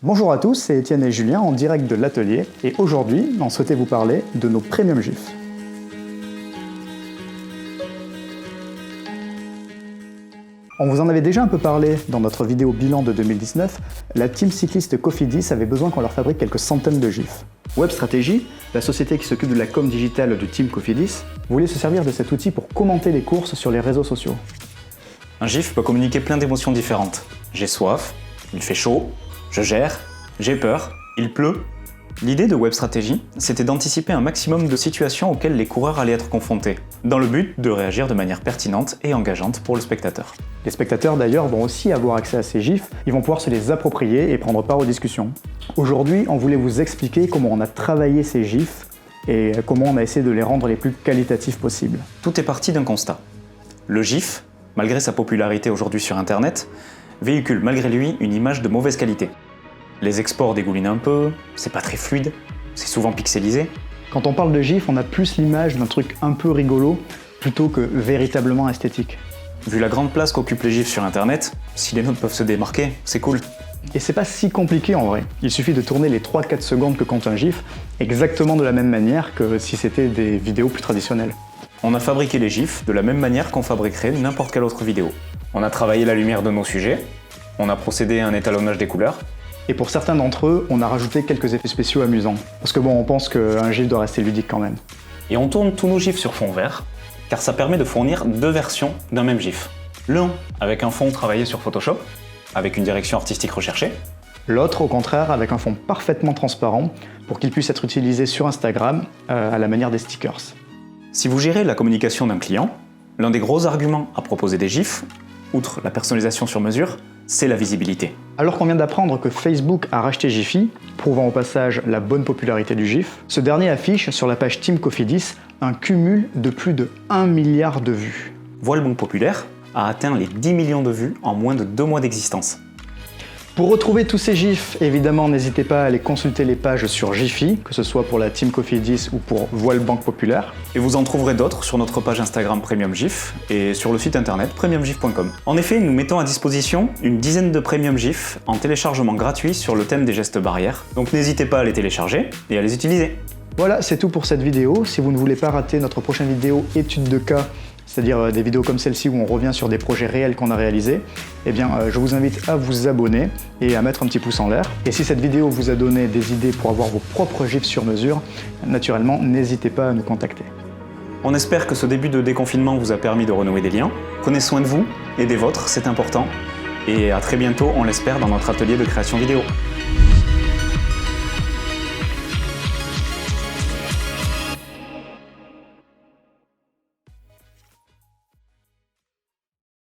Bonjour à tous, c'est Étienne et Julien en direct de l'atelier et aujourd'hui, on souhaitait vous parler de nos premium GIFs. On vous en avait déjà un peu parlé dans notre vidéo bilan de 2019, la team cycliste Cofidis avait besoin qu'on leur fabrique quelques centaines de GIFs. Web Strategy, la société qui s'occupe de la com digitale du team Cofidis, voulait se servir de cet outil pour commenter les courses sur les réseaux sociaux. Un GIF peut communiquer plein d'émotions différentes. J'ai soif, il fait chaud, je gère, j'ai peur, il pleut. L'idée de Web Strategy, c'était d'anticiper un maximum de situations auxquelles les coureurs allaient être confrontés, dans le but de réagir de manière pertinente et engageante pour le spectateur. Les spectateurs d'ailleurs vont aussi avoir accès à ces GIFs, ils vont pouvoir se les approprier et prendre part aux discussions. Aujourd'hui, on voulait vous expliquer comment on a travaillé ces GIFs et comment on a essayé de les rendre les plus qualitatifs possibles. Tout est parti d'un constat. Le GIF, malgré sa popularité aujourd'hui sur Internet, véhicule malgré lui une image de mauvaise qualité. Les exports dégoulinent un peu, c'est pas très fluide, c'est souvent pixelisé. Quand on parle de GIF, on a plus l'image d'un truc un peu rigolo plutôt que véritablement esthétique. Vu la grande place qu'occupent les GIFs sur Internet, si les nôtres peuvent se démarquer, c'est cool. Et c'est pas si compliqué en vrai. Il suffit de tourner les 3-4 secondes que compte un GIF exactement de la même manière que si c'était des vidéos plus traditionnelles. On a fabriqué les GIFs de la même manière qu'on fabriquerait n'importe quelle autre vidéo. On a travaillé la lumière de nos sujets, on a procédé à un étalonnage des couleurs. Et pour certains d'entre eux, on a rajouté quelques effets spéciaux amusants. Parce que bon, on pense qu'un GIF doit rester ludique quand même. Et on tourne tous nos GIFs sur fond vert, car ça permet de fournir deux versions d'un même GIF. L'un avec un fond travaillé sur Photoshop, avec une direction artistique recherchée. L'autre, au contraire, avec un fond parfaitement transparent pour qu'il puisse être utilisé sur Instagram à la manière des stickers. Si vous gérez la communication d'un client, l'un des gros arguments à proposer des GIFs, outre la personnalisation sur mesure, c'est la visibilité. Alors qu'on vient d'apprendre que Facebook a racheté Giphy, prouvant au passage la bonne popularité du GIF, ce dernier affiche sur la page Team Cofidis un cumul de plus de 1 milliard de vues. Voile Banque Populaire a atteint les 10 millions de vues en moins de 2 mois d'existence. Pour retrouver tous ces GIFs, évidemment, n'hésitez pas à aller consulter les pages sur Giphy, que ce soit pour la Team Cofidis ou pour Voile Banque Populaire. Et vous en trouverez d'autres sur notre page Instagram Premium GIF et sur le site internet premiumgif.com. En effet, nous mettons à disposition une dizaine de Premium GIF en téléchargement gratuit sur le thème des gestes barrières. Donc n'hésitez pas à les télécharger et à les utiliser. Voilà, c'est tout pour cette vidéo. Si vous ne voulez pas rater notre prochaine vidéo étude de cas, c'est-à-dire des vidéos comme celle-ci où on revient sur des projets réels qu'on a réalisés, eh bien je vous invite à vous abonner et à mettre un petit pouce en l'air. Et si cette vidéo vous a donné des idées pour avoir vos propres GIFs sur mesure, naturellement, n'hésitez pas à nous contacter. On espère que ce début de déconfinement vous a permis de renouer des liens. Prenez soin de vous et des vôtres, c'est important. Et à très bientôt, on l'espère, dans notre atelier de création vidéo.